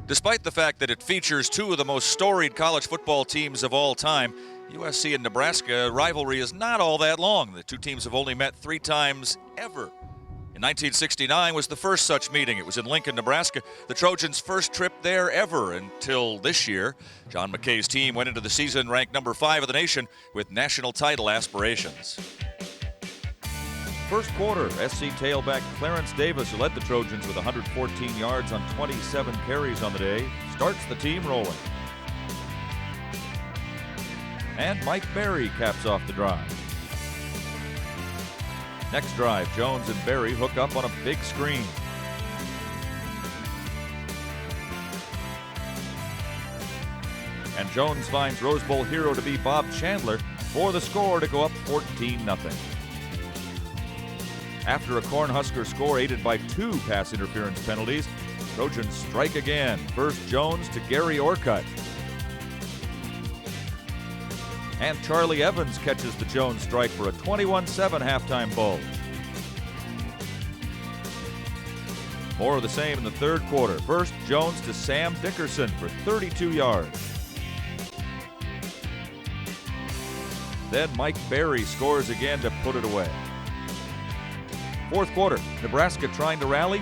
Despite the fact that it features two of the most storied college football teams of all time, USC and Nebraska rivalry is not all that long. The two teams have only met 3 times ever. In 1969 was the first such meeting. It was in Lincoln, Nebraska, the Trojans' first trip there ever until this year. John McKay's team went into the season ranked number 5 of the nation with national title aspirations. First quarter, SC tailback Clarence Davis, who led the Trojans with 114 yards on 27 carries on the day, starts the team rolling. And Mike Berry caps off the drive. Next drive, Jones and Berry hook up on a big screen. And Jones finds Rose Bowl hero to be Bob Chandler for the score to go up 14-0. After a Cornhusker score aided by 2 pass interference penalties, Trojans strike again. First Jones to Gary Orcutt. And Charlie Evans catches the Jones strike for a 21-7 halftime bulge. More of the same in the third quarter. First, Jones to Sam Dickerson for 32 yards. Then Mike Berry scores again to put it away. Fourth quarter, Nebraska trying to rally.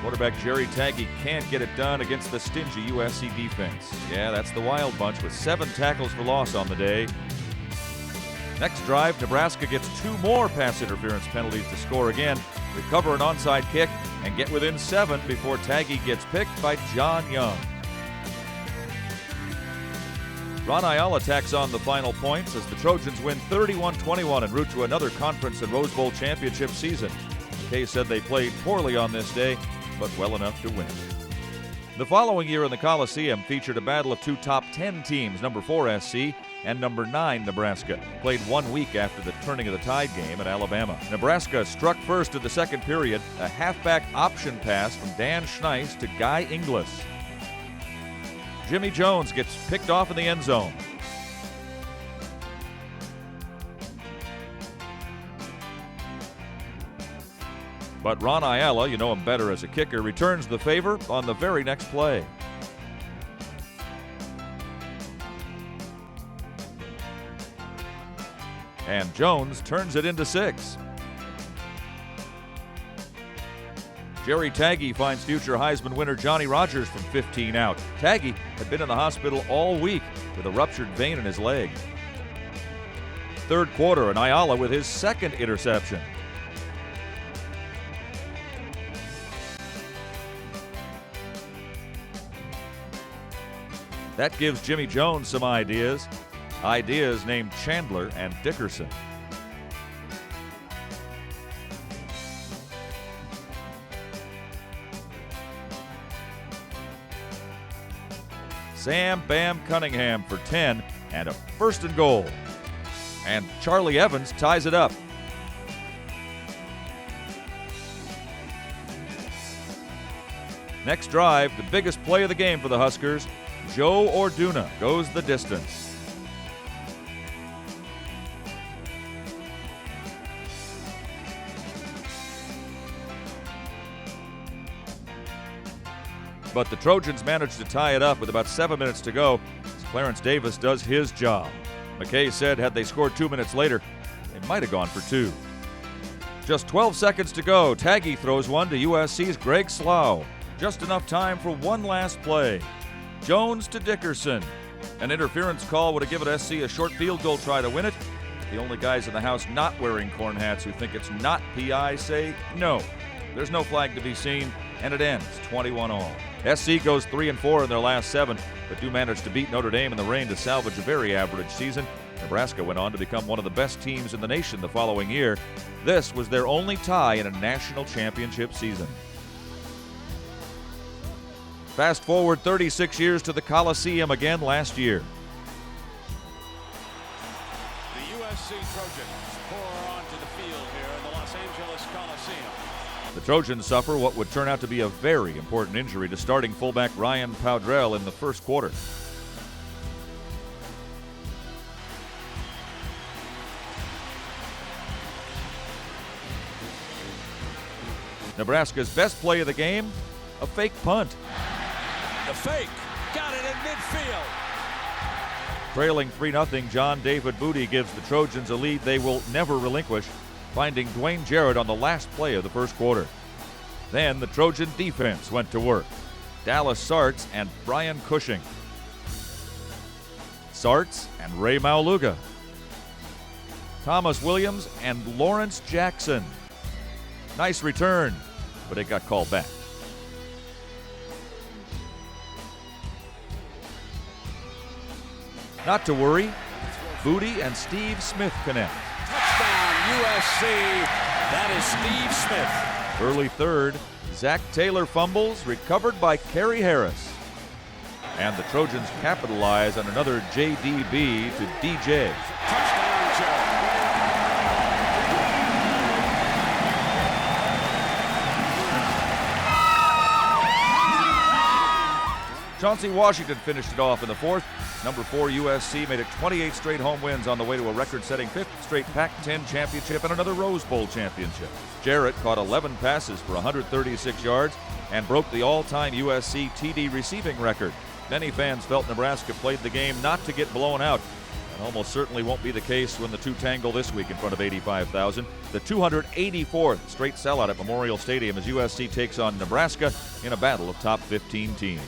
Quarterback Jerry Tagge can't get it done against the stingy USC defense. Yeah, that's the Wild Bunch with 7 tackles for loss on the day. Next drive, Nebraska gets 2 more pass interference penalties to score again, recover an onside kick, and get within 7 before Tagge gets picked by John Young. Ron Ayala tacks on the final points as the Trojans win 31-21 en route to another conference and Rose Bowl championship season. McKay said they played poorly on this day, but well enough to win. The following year in the Coliseum featured a battle of 2 top 10 teams, number 4 SC and number 9 Nebraska, played 1 week after the turning of the tide game at Alabama. Nebraska struck first in the second period, a halfback option pass from Dan Schneis to Guy Inglis. Jimmy Jones gets picked off in the end zone. But Ron Ayala, you know him better as a kicker, returns the favor on the very next play. And Jones turns it into 6. Jerry Tagge finds future Heisman winner Johnny Rodgers from 15 out. Tagge had been in the hospital all week with a ruptured vein in his leg. Third quarter, and Ayala with his second interception. That gives Jimmy Jones some ideas. Ideas named Chandler and Dickerson. Sam Bam Cunningham for 10 and a 1st and goal. And Charlie Evans ties it up. Next drive, the biggest play of the game for the Huskers. Joe Orduna goes the distance. But the Trojans managed to tie it up with about 7 minutes to go as Clarence Davis does his job. McKay said had they scored 2 minutes later, they might have gone for 2. Just 12 seconds to go. Tagge throws one to USC's Greg Slough. Just enough time for one last play. Jones to Dickerson. An interference call would have given SC a short field goal try to win it. The only guys in the house not wearing corn hats who think it's not PI say no. There's no flag to be seen, and it ends 21-all. SC goes 3-4 in their last 7, but do manage to beat Notre Dame in the rain to salvage a very average season. Nebraska went on to become one of the best teams in the nation the following year. This was their only tie in a national championship season. Fast forward 36 years to the Coliseum again last year. The USC Trojans pour onto the field here in the Los Angeles Coliseum. The Trojans suffer what would turn out to be a very important injury to starting fullback Ryan Powdrell in the first quarter. Nebraska's best play of the game, a fake punt. The fake. Got it in midfield. Trailing 3-0, John David Booty gives the Trojans a lead they will never relinquish, finding Dwayne Jarrett on the last play of the first quarter. Then the Trojan defense went to work. Dallas Sartz and Brian Cushing. Sartz and Ray Mauluga. Thomas Williams and Lawrence Jackson. Nice return, but it got called back. Not to worry, Booty and Steve Smith connect. Touchdown, USC. That is Steve Smith. Early third, Zach Taylor fumbles, recovered by Kerry Harris. And the Trojans capitalize on another JDB to DJ. Touchdown, Joe. Chauncey Washington finished it off in the fourth. Number 4 USC made it 28 straight home wins on the way to a record-setting 5th straight Pac-10 championship and another Rose Bowl championship. Jarrett caught 11 passes for 136 yards and broke the all-time USC TD receiving record. Many fans felt Nebraska played the game not to get blown out. And almost certainly won't be the case when the two tangle this week in front of 85,000. The 284th straight sellout at Memorial Stadium as USC takes on Nebraska in a battle of top 15 teams.